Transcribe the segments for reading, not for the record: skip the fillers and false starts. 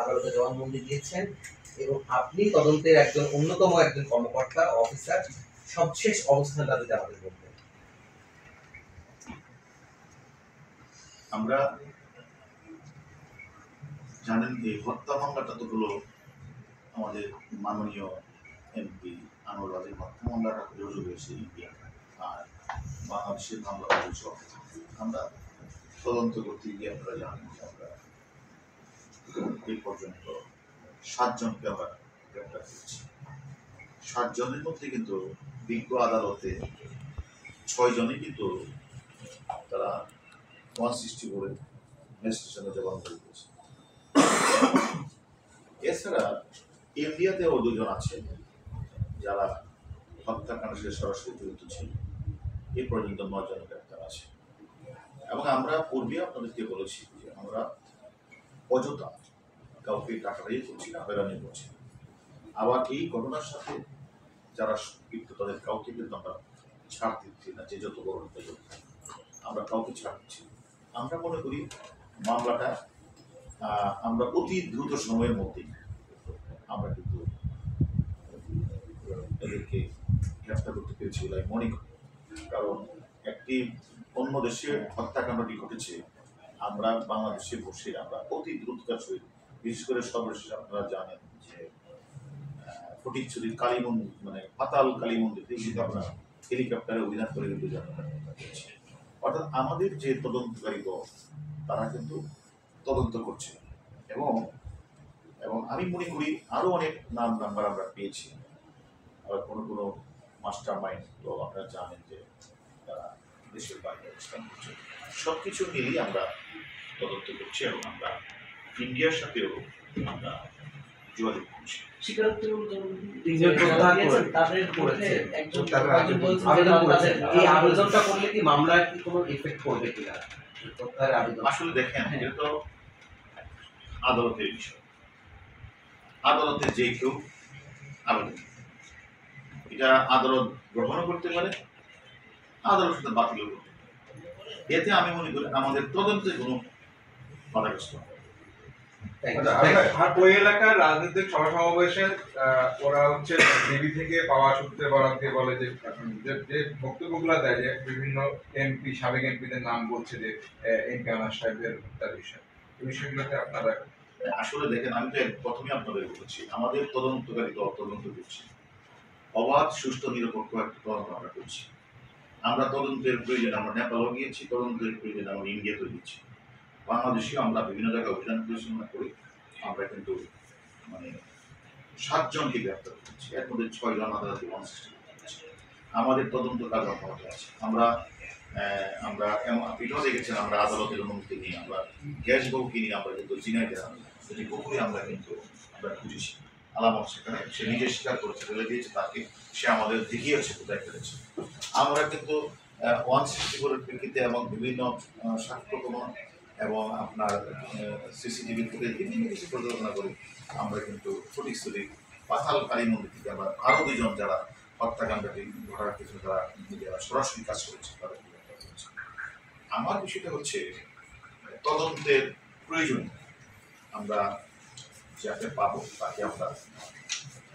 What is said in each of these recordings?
আদালতে জবানবন্দি দিয়েছেন এবং আপনি তদন্তের একজন অন্যতম একজন কর্মকর্তা অফিসার, সবশেষ অবস্থানটা যদি আমাদের বলতেন। আমরা জানেন এই হত্যা মামলাটা তো হলো আমাদের মাননীয় এমপি আনোয়ার রাজীর হত্যা মামলাটা রুজু হয়েছে ইন্ডিয়া আর বাংলাদেশের মামলা পরিষদ। আমরা তদন্ত করতে গিয়ে আপনারা জানেন যে আমরা এই পর্যন্ত 7 জনকে আমরা গ্রেপ্তার করেছি। 7 জনের মধ্যে কিন্তু বিজ্ঞ আদালতে 6 জনই কিন্তু তারা 160 করে ম্যাজিস্ট্রেশনে জবানবন্দি করেছে। এছাড়া ইন্ডিয়াতেও 2 জন আছে যারা হত্যাকাণ্ডের সাথে সরাসরি জড়িত ছিল। এই পর্যন্ত 9 জন গ্রেপ্তার আছে। এবং আমরা পূর্বে আপনাদেরকে বলেছি যে আমরা অযথা কাউকে টাকাটাই করছি না, হয়রানি করছি। আবার এই ঘটনার সাথে যারা সম্পৃক্ত তাদের কাউকে কিন্তু আমরা ছাড় দিচ্ছি না, যে যত বড় আমরা কাউকে ছাড় দিচ্ছি। আমরা মনে করি মামলাটা আমরা অতি দ্রুত সময়ের মধ্যেই আমরা কিন্তু এদেরকে গ্রেফতার করতে পেরেছি বলে মনে করি। কারণ একটি অন্য দেশে হত্যাকাণ্ডটি ঘটেছে, আমরা বাংলাদেশে বসে আমরা অতি দ্রুততার সহিত, বিশেষ করে সর্বশেষ আপনারা জানেন যে ফটিকছড়ির কালী মন্দির মানে পাতাল কালী মন্দির থেকে আমরা হেলিকপ্টারে অভিযান করে কিন্তু পেয়েছি। অর্থাৎ আমাদের যে তদন্তকারী দল তারা কিন্তু তদন্ত করছে এবং এবং আমি মনে করি আরো অনেক নাম্বার আমরা পেয়েছি। আবার কোনো মাস্টার মাইন্ড তো আপনারা জানেন যে তারা দেশের বাইরে অবস্থান করছে। সবকিছু মিলিয়ে আমরা তদন্ত করছি এবং আমরা ইন্ডিয়ার সাথেও আমরা যোগাযোগ করছি। আসলে দেখেন, এটা তো আদালতের বিষয়। আদালতে যে কেউ আবেদন, এটা আদালত গ্রহণ করতে পারে, আদালত সেটা বাতিল করতে পারে। এতে আমি মনে করি আমাদের তদন্তে কোনো বাধাগ্রস্ত হবে। ওই এলাকার রাজনৈতিক সভা-সমাবেশে ওরা হচ্ছে ডিবি থেকে পাওয়া সূত্রে বরাদ্দ বলে যে বক্তব্যগুলো দেয় যে বিভিন্ন এমপি, সাবেক এমপিদের নাম বলছে যে এমপি আনাস সাহেবের হত্যার বিষয়। এই বিষয়গুলোতে আপনারা আসলে দেখেন, আমি তো প্রথমে আপনাদের বলেছি আমাদের তদন্তকারী দল তদন্ত করছি, অবাধ সুষ্ঠু নিরপেক্ষ একটা তদন্ত আমরা করছি। আমরা তদন্তের প্রয়োজন আমরা নেপালও গিয়েছি, তদন্তের প্রয়োজন আমরা ইন্ডিয়াতেও গিয়েছি, বাংলাদেশেও আমরা বিভিন্ন জায়গায় অভিযান পরিচালনা করি। আমরা কিন্তু মানে 7 জনকে গ্রেপ্তার করেছি, এর মধ্যে 6 জন আদালতে 160 করেছি। আমাদের তদন্ত কাজ অব্যাহত আছে। আমরা এটাও দেখেছেন আমরা আদালতের অনুমতি নিয়ে আমরা গ্যাস বউকে নিয়ে আমরা কিন্তু জিনাইদা সেটি পুকুরে আমরা কিন্তু আমরা খুঁজেছি আলামত, সেখানে সে নিজে স্বীকার করেছে, ফেলে দিয়েছে, তাকে সে আমাদের দেখিয়েছে কোথায় ফেলেছে। আমরা কিন্তু 164 প্রেক্ষিতে এবং বিভিন্ন সাক্ষ্য প্রমাণ এবং আপনার সিসিটিভি ফুটেজ বিভিন্ন কিছু পরিচালনা করে আমরা কিন্তু ফটিকছড়ি পাতাল কালী মন্দির থেকে আমরা আরও 2 জন যারা হত্যাকাণ্ডটি ঘটার পিছনে যারা সরাসরি কাজ করেছে তাদের গ্রেফতার করেছে। আমার বিষয়টা হচ্ছে তদন্তের প্রয়োজন আমরা যাকে পাবো তাকে আমরা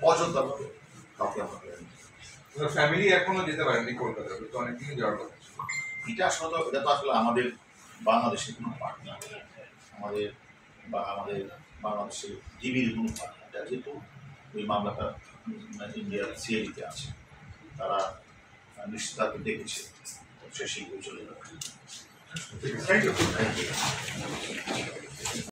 অযোধ্যা পাবো, কাউকে আমরা ফ্যামিলি এখনো যেতে পারেনি কলকাতায়, তো অনেকদিন যাওয়ার কথা। এটা তো আসলে আমাদের বাংলাদেশের কোনো পার্ট না, আমাদের বাংলাদেশের ডিবির কোনো পার্ট না। এটা যেহেতু ওই মামলাটা ইন্ডিয়ার সিআইডিতে আছে, তারা নিশ্চিত তাকে দেখেছে, সে শীঘ্রই চলে যাবে। Thank you.